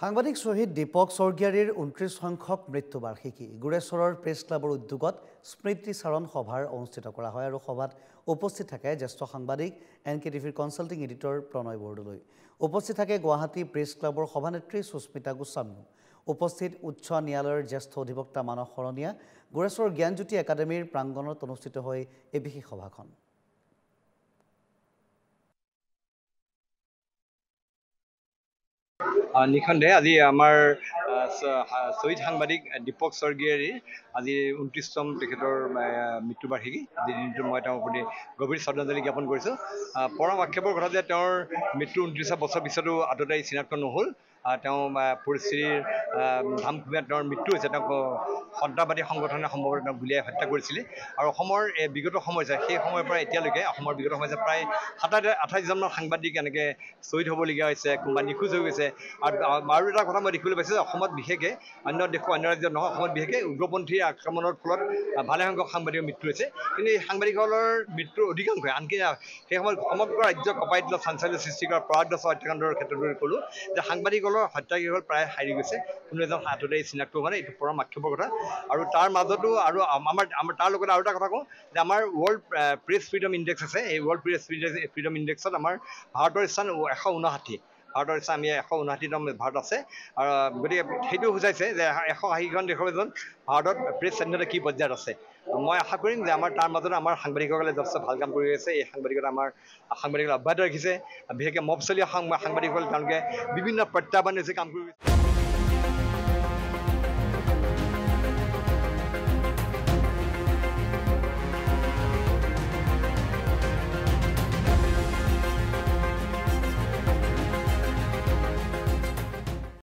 সাংবাদিক শহীদ দীপক স্বৰ্গীয়াৰীৰ ২৯ সংখ্যক মৃত্যুবাৰ্ষিকী গুৰেশ্বৰৰ প্ৰেছ ক্লাবৰ উদ্যোগত স্মৃতিচাৰণ সভাৰ অনুষ্ঠিত কৰা হয় আৰু সভাত উপস্থিত থাকে জ্যেষ্ঠ সাংবাদিক NKTVৰ কনসাল্টিং এডিটৰ প্ৰণয় বৰদলৈ। উপস্থিত থাকে গুৱাহাটী প্ৰেছ ক্লাবৰ সভানেত্ৰী সুস্মিতা গোস্বামী। উপস্থিত উচ্চ ন্যায়ালয়ৰ জ্যেষ্ঠ অধিবক্তা মানস শৰণীয়া। গুৰেশ্বৰ জ্ঞানজ্যোতি একাডেমীৰ প্ৰাংগণত অনুষ্ঠিত হয় এই বিশেষ সভাখন। নিখণ্ডে আজি আমাৰ শহীদ সাংবাদিক দীপক স্বৰ্গীয়াৰীৰ আজি ২৯তম তেখেতৰ মৃত্যুবাৰ্ষিকী। আজি দিনটো মই তেওঁৰ প্ৰতি গভীৰ শ্ৰদ্ধাঞ্জলি জ্ঞাপন কৰিছোঁ। পৰম আক্ষেপৰ কথা যে তেওঁৰ মৃত্যু ২৯ বছৰ পিছতো আততায়ী চিনাক্ত নহ'ল। তেওঁ পৰিস্থিতিৰ ধামখুমীয়াত তেওঁৰ মৃত্যু হৈছে। তেওঁক সন্ত্ৰাসবাদী সংগঠনে সম্ভৱতঃ তেওঁক গুলীয়াই হত্যা কৰিছিলে আৰু অসমৰ বিগত সমস্যা সেই সময়ৰ পৰা এতিয়ালৈকে অসমৰ বিগত সমস্যা প্ৰায় ২৭জনমান সাংবাদিক এনেকৈ শ্বহীদ হ'বলগীয়া হৈছে, কোনোবা নিখোজ হৈ গৈছে। আৰু এটা কথা মই দেখিবলৈ পাইছোঁ যে অসমত বিশেষকৈ অন্য দেশৰ অন্য ৰাজ্যত নহয়, অসমত বিশেষকৈ উগ্ৰপন্থীৰ আক্ৰমণৰ ফলত ভালেসংখ্যক সাংবাদিকৰ মৃত্যু হৈছে। কিন্তু এই সাংবাদিকসকলৰ মৃত্যুৰ অধিকাংশই আনকি সেই সময়ত সমগ্ৰ ৰাজ্য কঁপাই দিলে চাঞ্চল্য সৃষ্টি কৰা পৰাগ দাসৰ হত্যাকাণ্ডৰ ক্ষেত্ৰত ক'লোঁ যে সাংবাদিকসকলৰ হত্যাকেইসকল প্ৰায় হাৰি গৈছে, কোনো এজন আততায়ী চিনাক্ত হোৱা নাই। এইটো পৰম আক্ষেপৰ কথা। আৰু তাৰ মাজতো আৰু আমাৰ তাৰ লগতে আৰু এটা কথা কওঁ যে আমাৰ ৱৰ্ল্ড প্ৰেছ ফ্ৰীডম ইণ্ডেক্স আছে। এই ৱৰ্ল্ড প্ৰেছ ফ্ৰীডম ইণ্ডেক্সত আমাৰ ভাৰতৰ স্থান ১৫৯। ভাৰতৰ স্থান আমি ১৫৯তম ভাৰত আছে। আৰু গতিকে সেইটো সূচাইছে যে ১৮০খন দেশৰ এজন ভাৰতত প্ৰেছ স্বাধীনতা কি পৰ্যায়ত আছে। মই আশা কৰিম যে আমাৰ তাৰ মাজতে আমাৰ সাংবাদিকসকলে যথেষ্ট ভাল কাম কৰি আছে। এই সাংবাদিকতা আমাৰ সাংবাদিকতা অব্যাহত ৰাখিছে। বিশেষকৈ মফচলীয়া সাংবাদিকসকলে তেওঁলোকে বিভিন্ন প্ৰত্যাহ্বান হৈছে কাম কৰি